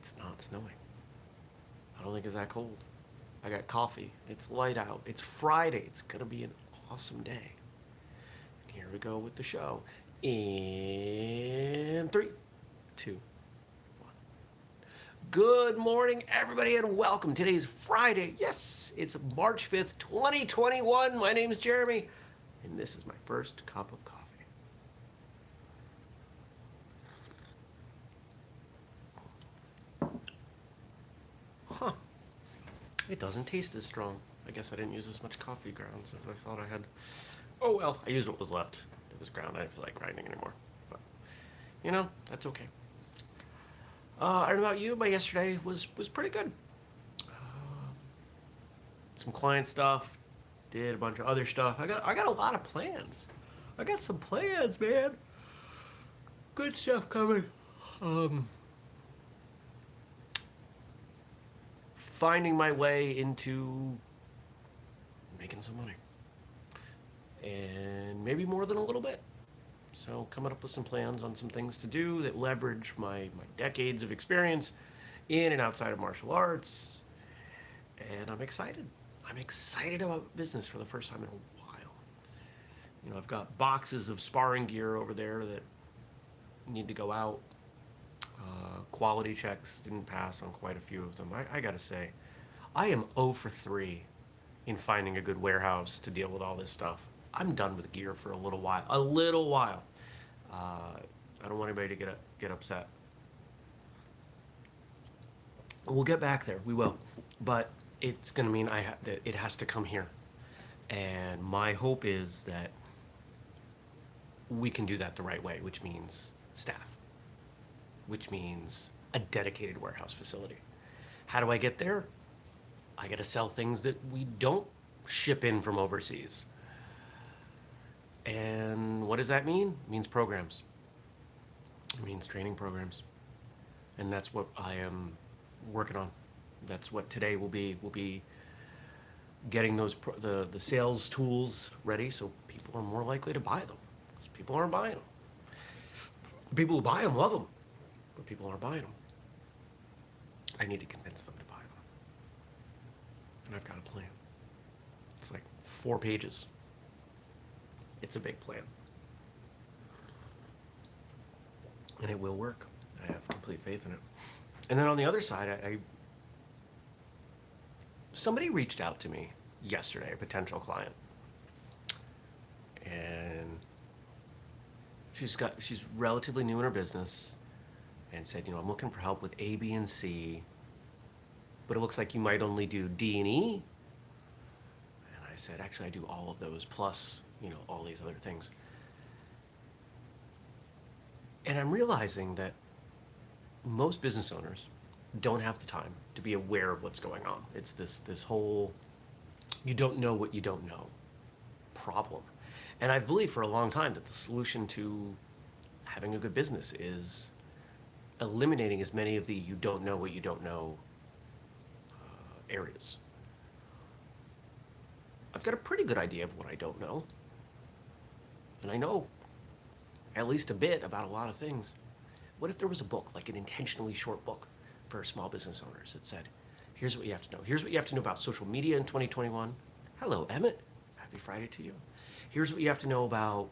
It's not snowing. I don't think it's that cold. I got coffee. It's light out. It's Friday. It's going to be an awesome day. And here we go with the show. In three, two, one. Good morning, everybody, and welcome. Today's Friday. Yes, it's March 5th, 2021. My name is Jeremy, and this is my first cup of coffee. Huh. It doesn't taste as strong. I guess I didn't use as much coffee grounds as I thought I had. Oh well, I used what was left. It was ground. I didn't feel like grinding anymore. But, that's okay. I don't know about you, but yesterday was pretty good. Some client stuff, did a bunch of other stuff. I got a lot of plans. I got some plans, man. Good stuff coming. Finding my way into making some money. And maybe more than a little bit. So coming up with some plans on some things to do that leverage my decades of experience in and outside of martial arts. And I'm excited. I'm excited about business for the first time in a while. I've got boxes of sparring gear over there that need to go out. Quality checks didn't pass on quite a few of them. I gotta say, I am 0 for 3 in finding a good warehouse to deal with all this stuff. I'm done with gear for a little while. I don't want anybody to get upset. We'll get back there. We will, but it's gonna mean that it has to come here, and my hope is that we can do that the right way, which means staff, which means a dedicated warehouse facility. How do I get there? I gotta sell things that we don't ship in from overseas. And what does that mean? It means programs. It means training programs. And that's what I am working on. That's what today will be. We'll be getting the sales tools ready so people are more likely to buy them. Because people aren't buying them. People who buy them love them, but people aren't buying them. I need to convince them to buy them. And I've got a plan. It's like 4 pages. It's a big plan. And it will work. I have complete faith in it. And then on the other side, somebody reached out to me yesterday, a potential client. And she's relatively new in her business and said, I'm looking for help with A, B, and C, but it looks like you might only do D and E. And I said, actually, I do all of those plus, all these other things. And I'm realizing that most business owners don't have the time to be aware of what's going on. It's this whole you don't know what you don't know problem. And I've believed for a long time that the solution to having a good business is eliminating as many of the you don't know what you don't know areas. I've got a pretty good idea of what I don't know. And I know at least a bit about a lot of things. What if there was a book, like an intentionally short book for small business owners that said, here's what you have to know. Here's what you have to know about social media in 2021. Hello, Emmett. Happy Friday to you. Here's what you have to know about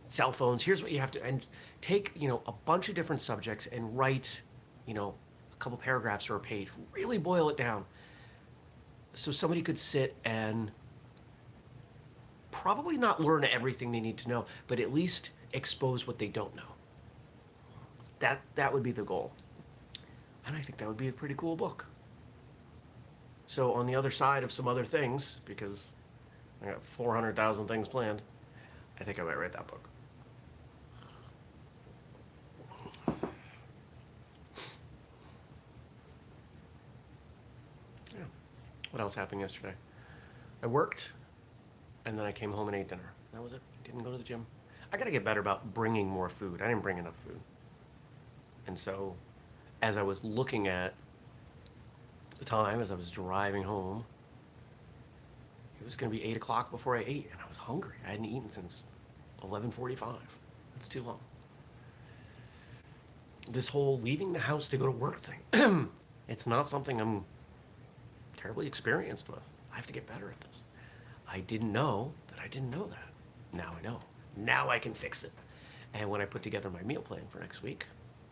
cell phones. Here's what you have to, and take, a bunch of different subjects and write, a couple paragraphs or a page, really boil it down. So somebody could sit and probably not learn everything they need to know, but at least expose what they don't know. That would be the goal. And I think that would be a pretty cool book. So on the other side of some other things, because I got 400,000 things planned, I think I might write that book. Yeah. What else happened yesterday? I worked, and then I came home and ate dinner. That was it. Didn't go to the gym. I gotta get better about bringing more food. I didn't bring enough food. And so, as I was looking at the time, as I was driving home, it was gonna be 8 o'clock before I ate, and I was hungry. I hadn't eaten since 11:45. That's too long. this whole leaving the house to go to work thing, it's not something I'm terribly experienced with. I have to get better at this. I didn't know that I didn't know that. Now I know. Now I can fix it. And when I put together my meal plan for next week,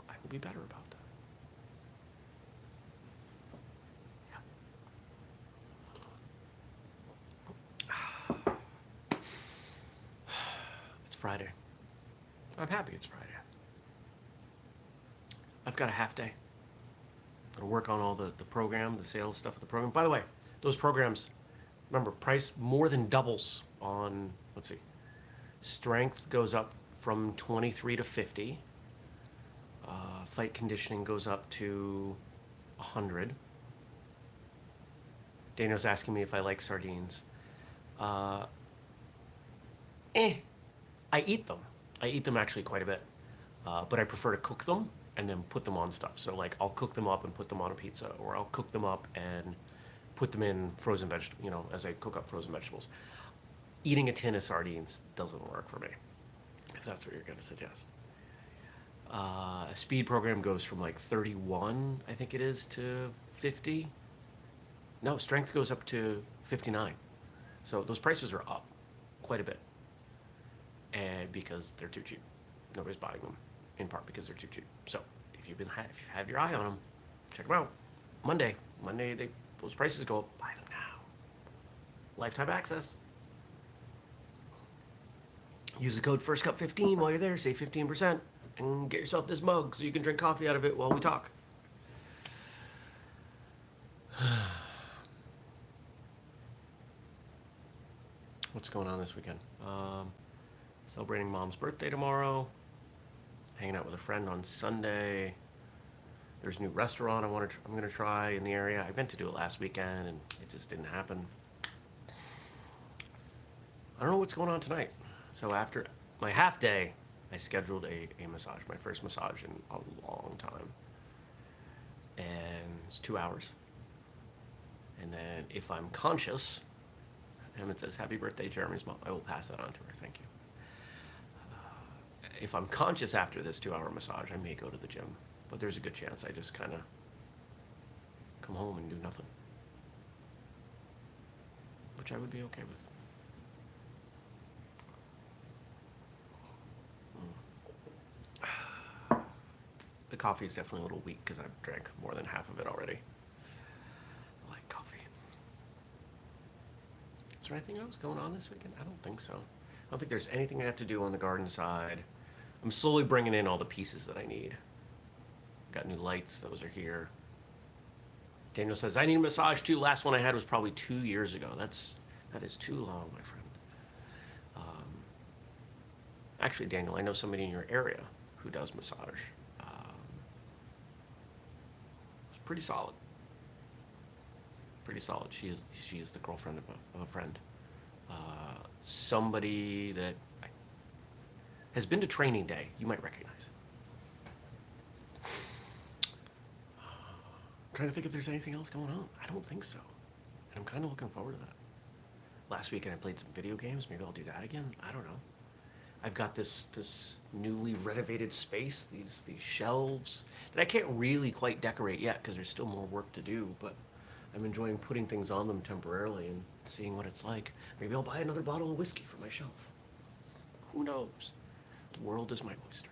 I will be better about that. Yeah. It's Friday. I'm happy it's Friday. I've got a half day. I'll work on all the program, the sales stuff of the program. By the way, those programs, remember, price more than doubles on, let's see, strength goes up from 23 to 50. Fight conditioning goes up to 100. Daniel's asking me if I like sardines. I eat them. I eat them actually quite a bit. But I prefer to cook them and then put them on stuff. So like I'll cook them up and put them on a pizza, or I'll cook them up and put them in frozen vegetables, as I cook up frozen vegetables. Eating a tin of sardines doesn't work for me, if that's what you're going to suggest. A speed program goes from like 31, I think it is, to 50. No, strength goes up to 59. So those prices are up quite a bit. And because they're too cheap. Nobody's buying them, in part because they're too cheap. So if you've had your eye on them, check them out. Monday, those prices go up. Buy them now. Lifetime access. Use the code FIRSTCUP15 while you're there. Save 15%. And get yourself this mug so you can drink coffee out of it while we talk. What's going on this weekend? Celebrating Mom's birthday tomorrow. Hanging out with a friend on Sunday. There's a new restaurant I'm going to try in the area. I meant to do it last weekend and it just didn't happen. I don't know what's going on tonight. So after my half day, I scheduled a massage, my first massage in a long time. And it's 2 hours. And then if I'm conscious, and it says, "Happy birthday, Jeremy's mom," I will pass that on to her. Thank you. If I'm conscious after this 2-hour massage, I may go to the gym. But there's a good chance I just kind of come home and do nothing. Which I would be okay with. The coffee is definitely a little weak because I've drank more than half of it already. I like coffee. Is there anything else going on this weekend? I don't think so. I don't think there's anything I have to do on the garden side. I'm slowly bringing in all the pieces that I need. Got new lights. Those are here. Daniel says, "I need a massage too. Last one I had was probably 2 years ago." That is too long, my friend. Actually, Daniel, I know somebody in your area who does massage. It's pretty solid. Pretty solid. She is the girlfriend of a friend. Somebody that has been to training day. You might recognize it. I'm trying to think if there's anything else going on. I don't think so. And I'm kind of looking forward to that. Last weekend I played some video games. Maybe I'll do that again. I don't know. I've got this newly renovated space, these shelves that I can't really quite decorate yet because there's still more work to do, but I'm enjoying putting things on them temporarily and seeing what it's like. Maybe I'll buy another bottle of whiskey for my shelf. Who knows? The world is my oyster.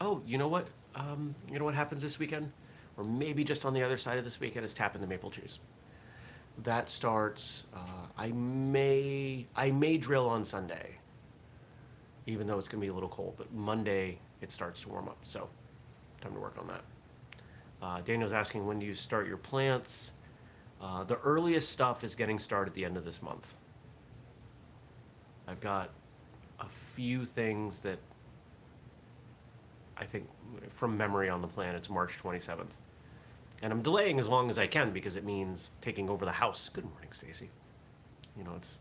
Oh, you know what? You know what happens this weekend? Or maybe just on the other side of this weekend is tapping the maple trees. That starts, I may drill on Sunday, even though it's going to be a little cold, but Monday it starts to warm up, so time to work on that. Daniel's asking, when do you start your plants? The earliest stuff is getting started at the end of this month. I've got a few things that I think from memory on the plan, it's March 27th. And I'm delaying as long as I can because it means taking over the house. Good morning, Stacy. It's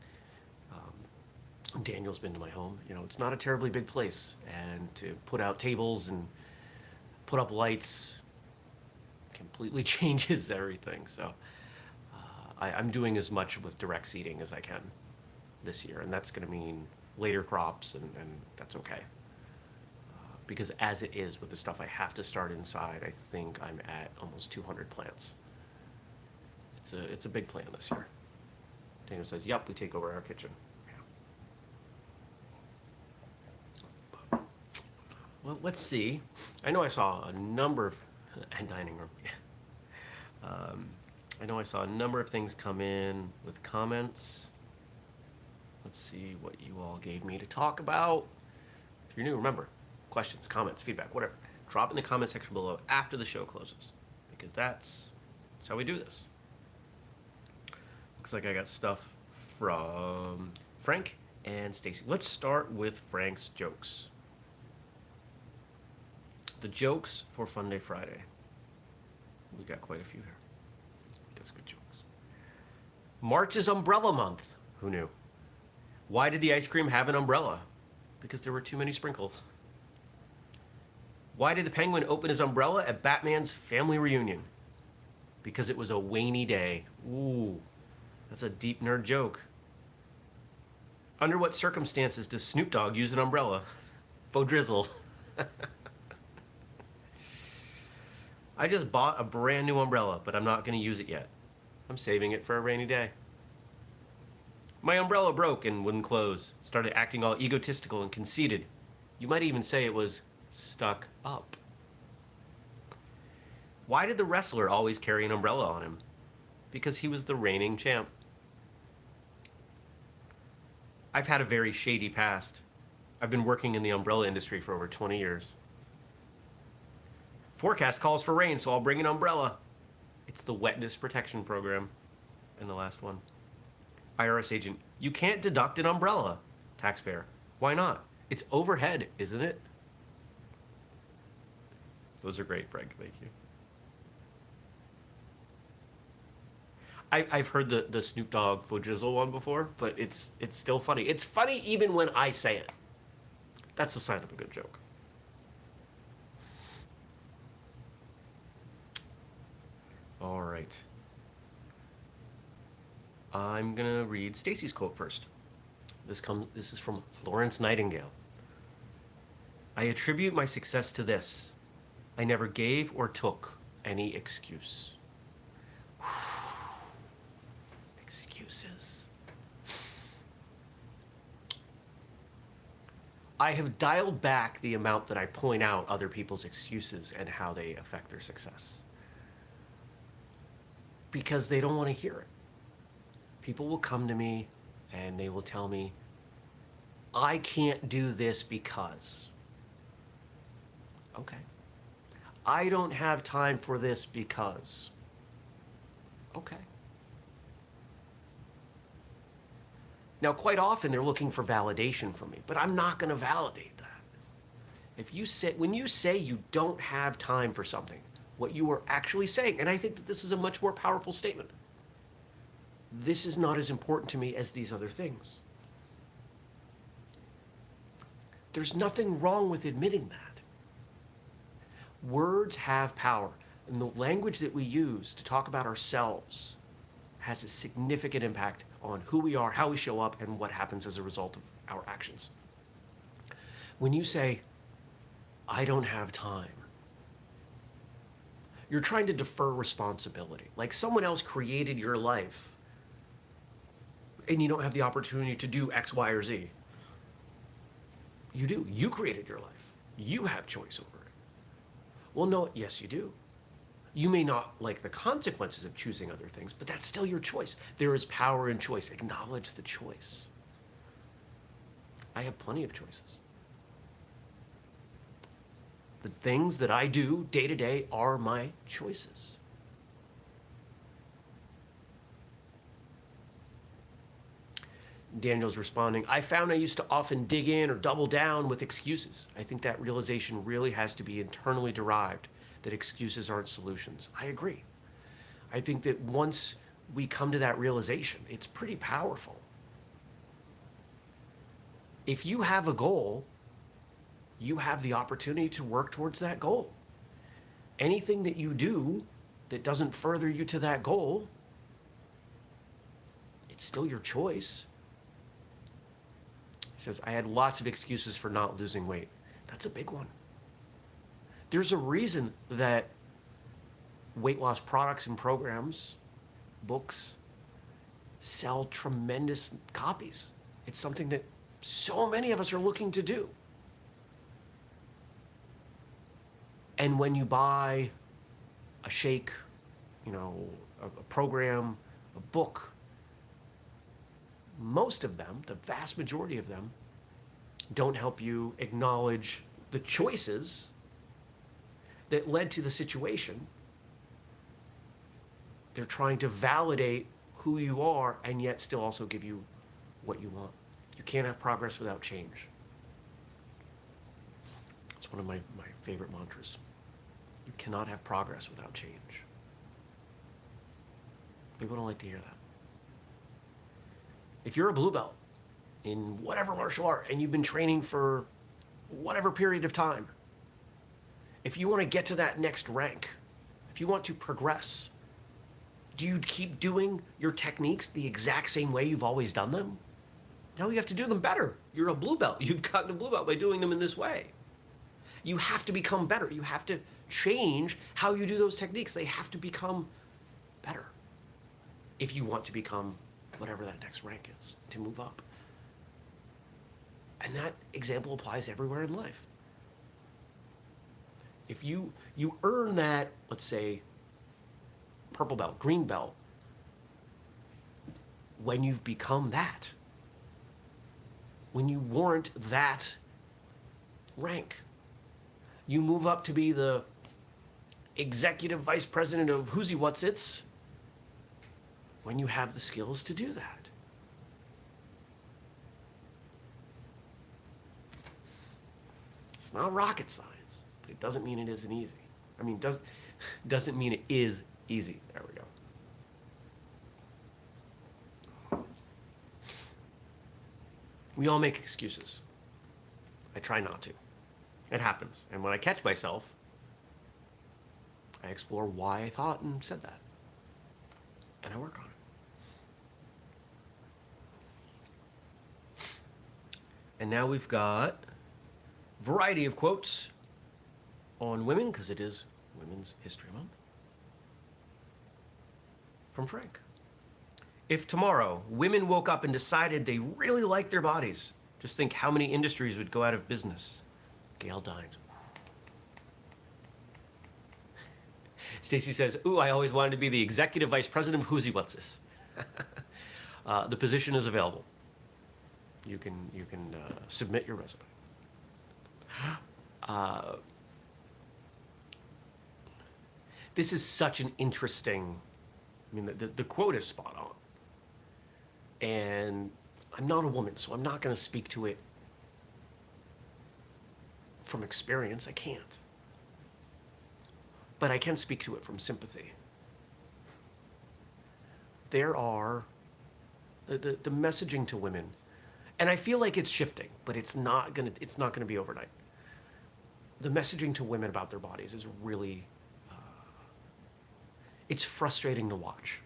Daniel's been to my home. It's not a terribly big place, and to put out tables and put up lights completely changes everything. So I'm doing as much with direct seating as I can. this year, and that's going to mean later crops, and that's okay. Because as it is with the stuff I have to start inside, I think I'm at almost 200 plants. It's a big plan this year. Daniel says, "Yep, we take over our kitchen." Yeah. Well, let's see. I know I saw a number of and dining room. I know I saw a number of things come in with comments. Let's see what you all gave me to talk about. If you're new, remember, questions, comments, feedback, whatever. Drop in the comment section below after the show closes, because that's how we do this. Looks like I got stuff from Frank and Stacy. Let's start with Frank's jokes. The jokes for Funday Friday. We got quite a few here. He does good jokes. March is umbrella month. Who knew? Why did the ice cream have an umbrella? Because there were too many sprinkles. Why did the penguin open his umbrella at Batman's family reunion? Because it was a rainy day. Ooh, that's a deep nerd joke. Under what circumstances does Snoop Dogg use an umbrella? Faux drizzle. I just bought a brand new umbrella, but I'm not going to use it yet. I'm saving it for a rainy day. My umbrella broke and wouldn't close. Started acting all egotistical and conceited. You might even say it was stuck up. Why did the wrestler always carry an umbrella on him? Because he was the reigning champ. I've had a very shady past. I've been working in the umbrella industry for over 20 years. Forecast calls for rain, so I'll bring an umbrella. It's the wetness protection program. And the last one. IRS agent, you can't deduct an umbrella. Taxpayer, why not? It's overhead, isn't it? Those are great, Frank. Thank you. I've heard the Snoop Dogg faux drizzle one before, but it's still funny. It's funny even when I say it. That's a sign of a good joke. All right. I'm gonna read Stacy's quote first. This is from Florence Nightingale. I attribute my success to this. I never gave or took any excuse. Excuses. I have dialed back the amount that I point out other people's excuses and how they affect their success. Because they don't want to hear it. People will come to me and they will tell me, I can't do this because. Okay. I don't have time for this because. Okay. Now, quite often they're looking for validation from me, but I'm not going to validate that. When you say you don't have time for something, what you are actually saying, and I think that this is a much more powerful statement. This is not as important to me as these other things. There's nothing wrong with admitting that. Words have power, and the language that we use to talk about ourselves has a significant impact on who we are, how we show up, and what happens as a result of our actions. When you say, I don't have time, you're trying to defer responsibility. Like someone else created your life and you don't have the opportunity to do X, Y, or Z. You do. You created your life. You have choice over it. Well, no, yes, you do. You may not like the consequences of choosing other things, but that's still your choice. There is power in choice. Acknowledge the choice. I have plenty of choices. The things that I do day to day are my choices. Daniel's responding, I found I used to often dig in or double down with excuses. I think that realization really has to be internally derived, that excuses aren't solutions. I agree. I think that once we come to that realization, it's pretty powerful. If you have a goal, you have the opportunity to work towards that goal. Anything that you do that doesn't further you to that goal, it's still your choice. says, I had lots of excuses for not losing weight. That's a big one. There's a reason that weight loss products and programs, books, sell tremendous copies. It's something that so many of us are looking to do. And when you buy a shake, a program, a book, most of them, the vast majority of them, don't help you acknowledge the choices that led to the situation. They're trying to validate who you are and yet still also give you what you want. You can't have progress without change. It's one of my favorite mantras. You cannot have progress without change. People don't like to hear that. If you're a blue belt in whatever martial art and you've been training for whatever period of time, if you want to get to that next rank, if you want to progress, do you keep doing your techniques the exact same way you've always done them? No, you have to do them better. You're a blue belt. You've gotten a blue belt by doing them in this way. You have to become better. You have to change how you do those techniques. They have to become better if you want to become whatever that next rank is, to move up. And that example applies everywhere in life. If you earn that, let's say, purple belt, green belt, when you've become that, when you warrant that rank, you move up to be the executive vice president of Whoosy What's It's, when you have the skills to do that. It's not rocket science, but it doesn't mean it isn't easy. I mean, doesn't mean it is easy. There we go. We all make excuses. I try not to. It happens. And when I catch myself, I explore why I thought and said that. And I work on it. And now we've got a variety of quotes on women, because it is Women's History Month. From Frank. If tomorrow women woke up and decided they really liked their bodies, just think how many industries would go out of business. Gail Dines. Stacy says, ooh, I always wanted to be the executive vice president of Whoosy What's This. The position is available. You can submit your resume. This is such an interesting, I mean, the quote is spot on. And I'm not a woman, so I'm not going to speak to it from experience. I can't. But I can speak to it from sympathy. There are the messaging to women, and I feel like it's shifting, but it's not gonna be overnight. The messaging to women about their bodies is really, it's frustrating to watch.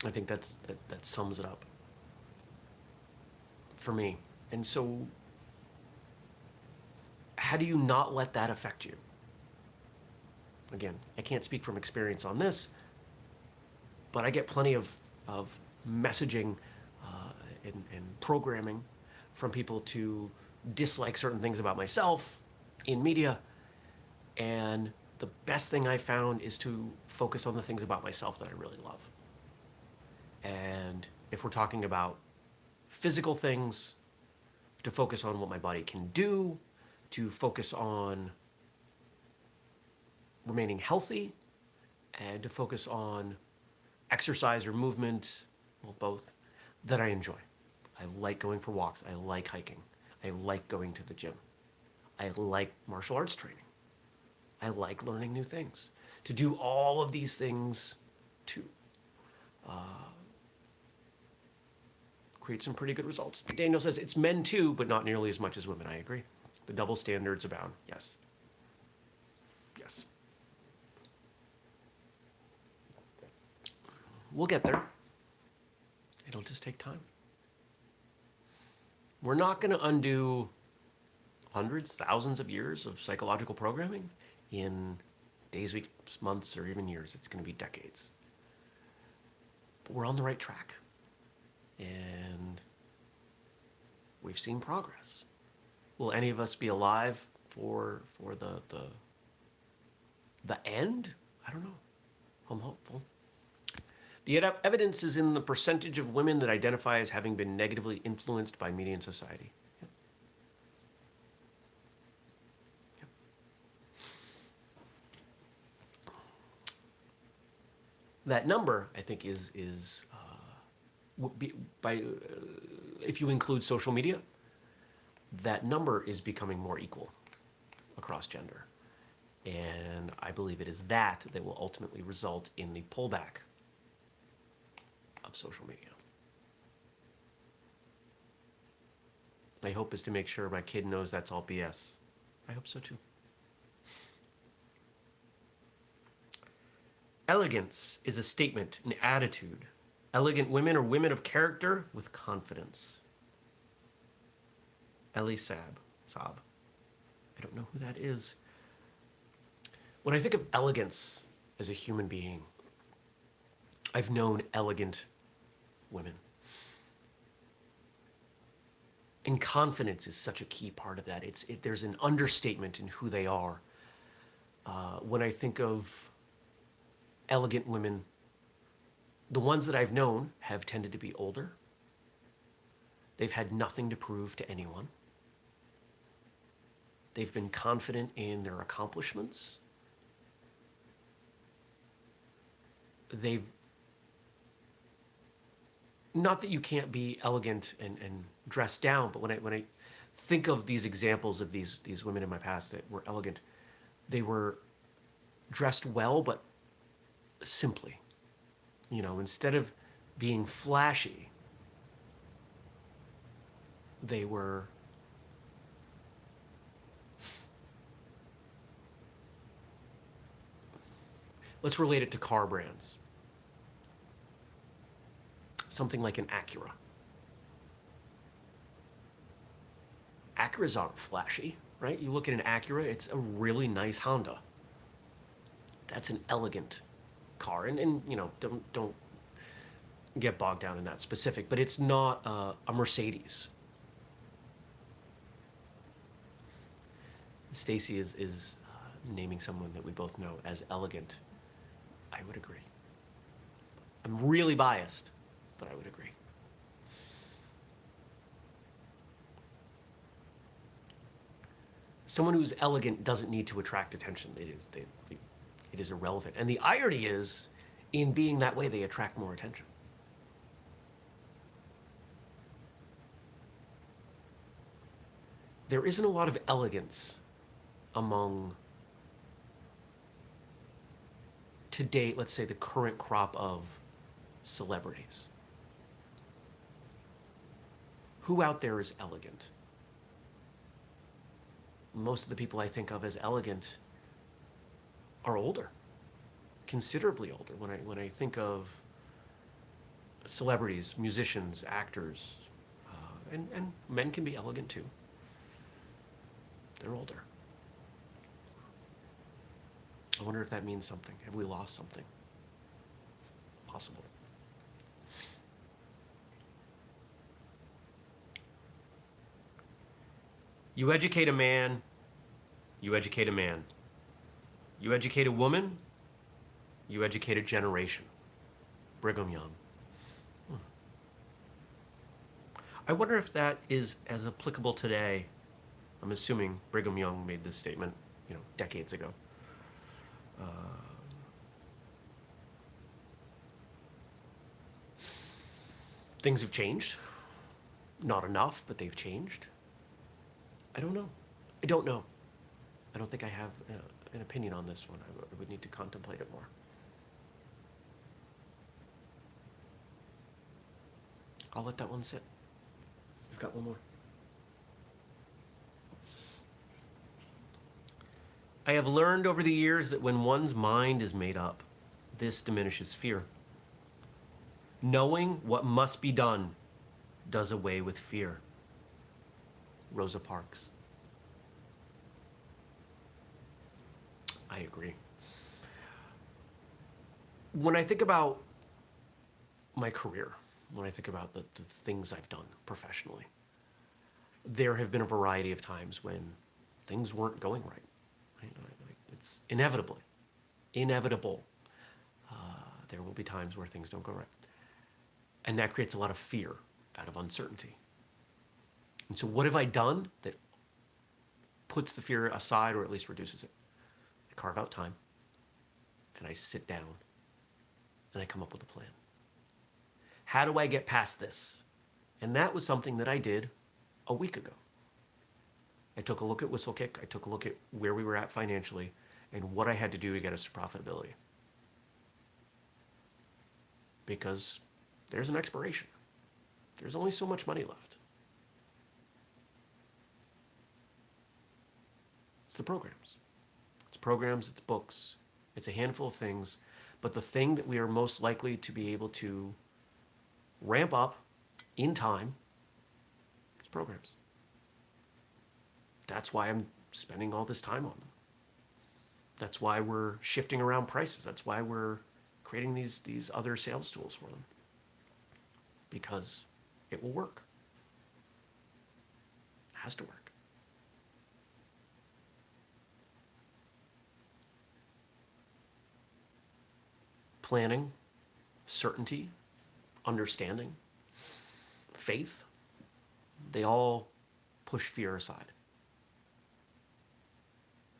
I think that sums it up for me. And so, how do you not let that affect you? Again, I can't speak from experience on this, but I get plenty of messaging and programming from people to dislike certain things about myself in media. And the best thing I found is to focus on the things about myself that I really love. And if we're talking about physical things, to focus on what my body can do, to focus on remaining healthy, and to focus on exercise or movement, well, both, that I enjoy. I like going for walks. I like hiking. I like going to the gym. I like martial arts training. I like learning new things. To do all of these things to create some pretty good results. Daniel says it's men too, but not nearly as much as women. I agree. The double standards abound. Yes. Yes. We'll get there. It'll just take time. We're not going to undo hundreds, thousands of years of psychological programming in days, weeks, months, or even years. It's going to be decades. But we're on the right track. And we've seen progress. Will any of us be alive for the end? I don't know. I'm hopeful. The evidence is in the percentage of women that identify as having been negatively influenced by media and society. Yep. Yep. That number, I think, is if you include social media, that number is becoming more equal across gender. And I believe it is that will ultimately result in the pullback of social media. My hope is to make sure my kid knows that's all BS. I hope so too. Elegance is a statement, an attitude. Elegant women are women of character with confidence. Elie Saab. I don't know who that is. When I think of elegance as a human being, I've known elegant women. And confidence is such a key part of that. There's an understatement in who they are. When I think of elegant women, the ones that I've known have tended to be older. They've had nothing to prove to anyone. They've been confident in their accomplishments. Not that you can't be elegant and dressed down, but when I think of these examples of these women in my past that were elegant, they were dressed well, but simply. You know, instead of being flashy, they were let's relate it to car brands. Something like an Acura. Acuras aren't flashy, right? You look at an Acura, it's a really nice Honda. That's an elegant car. And you know, don't get bogged down in that specific, but it's not a Mercedes. Stacy is naming someone that we both know as elegant. I would agree. I'm really biased, but I would agree. Someone who's elegant doesn't need to attract attention. It is irrelevant. And the irony is, in being that way, they attract more attention. There isn't a lot of elegance among today, let's say the current crop of celebrities. Who out there is elegant? Most of the people I think of as elegant are older, considerably older. When I think of celebrities, musicians, actors, and men can be elegant too. They're older. I wonder if that means something. Have we lost something? Possible. You educate a man, you educate a man. You educate a woman, you educate a generation. Brigham Young. I wonder if that is as applicable today. I'm assuming Brigham Young made this statement, decades ago. Things have changed. Not enough, but they've changed. I don't know. I don't know. I don't think I have an opinion on this one. I would need to contemplate it more. I'll let that one sit. We've got one more. I have learned over the years that when one's mind is made up, this diminishes fear. Knowing what must be done does away with fear. Rosa Parks. I agree. When I think about my career, when I think about the things I've done professionally, there have been a variety of times when things weren't going right. It's inevitable. There will be times where things don't go right. And that creates a lot of fear out of uncertainty. And so what have I done that puts the fear aside or at least reduces it? I carve out time and I sit down and I come up with a plan. How do I get past this? And that was something that I did a week ago. I took a look at whistlekick. I took a look at where we were at financially and what I had to do to get us to profitability. Because there's an expiration. There's only so much money left. It's the programs. It's programs, it's books, it's a handful of things. But the thing that we are most likely to be able to ramp up in time is programs. That's why I'm spending all this time on them. That's why we're shifting around prices. That's why we're creating these other sales tools for them. Because it will work. It has to work. Planning, certainty, understanding, faith, they all push fear aside.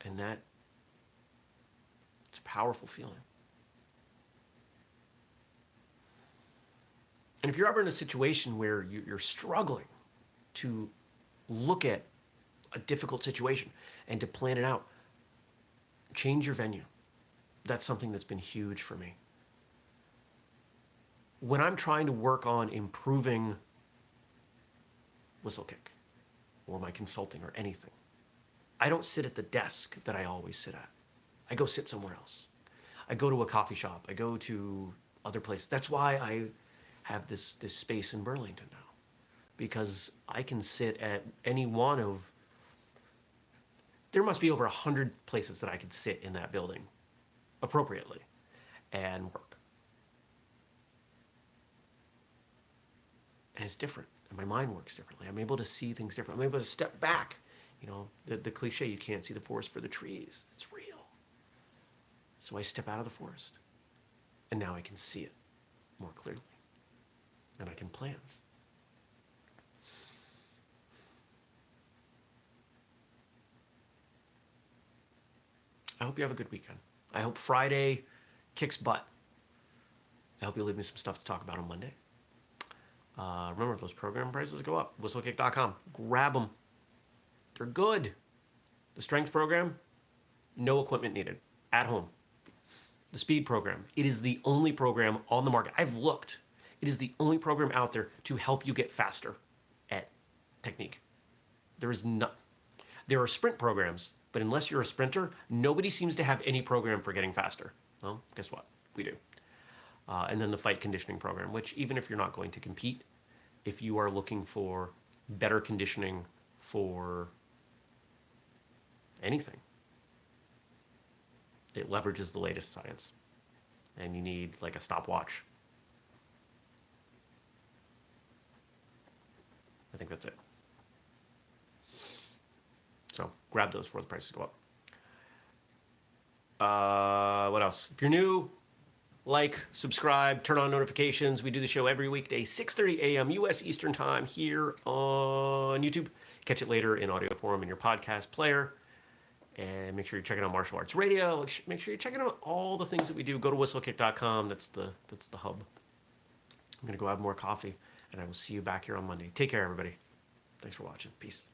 And that, it's a powerful feeling. And if you're ever in a situation where you're struggling to look at a difficult situation and to plan it out, change your venue. That's something that's been huge for me. When I'm trying to work on improving whistlekick or my consulting or anything, I don't sit at the desk that I always sit at. I go sit somewhere else. I go to a coffee shop. I go to other places. That's why I have this space in Burlington now, because I can sit at any one of, there must be over 100 places that I could sit in that building appropriately and work. And it's different, and my mind works differently. I'm able to see things differently. I'm able to step back. You know, the cliche, you can't see the forest for the trees. It's real. So I step out of the forest, and now I can see it more clearly. And I can plan. I hope you have a good weekend. I hope Friday kicks butt. I hope you leave me some stuff to talk about on Monday. Remember, those program prices go up. Whistlekick.com. Grab them. They're good. The strength program, no equipment needed. At home. The speed program, it is the only program on the market. I've looked. It is the only program out there to help you get faster at technique. There is none. There are sprint programs, but unless you're a sprinter, nobody seems to have any program for getting faster. Well, guess what? We do. And then the fight conditioning program, which even if you're not going to compete, if you are looking for better conditioning for anything, it leverages the latest science. And you need like a stopwatch. I think that's it. So grab those before the prices go up. What else? If you're new, like, subscribe, turn on notifications. We do the show every weekday, 6:30 a.m. U.S. Eastern Time here on YouTube. Catch it later in audio form in your podcast player. And make sure you're checking out Martial Arts Radio. Make sure you're checking out all the things that we do. Go to whistlekick.com. That's the hub. I'm going to go have more coffee, and I will see you back here on Monday. Take care, everybody. Thanks for watching. Peace.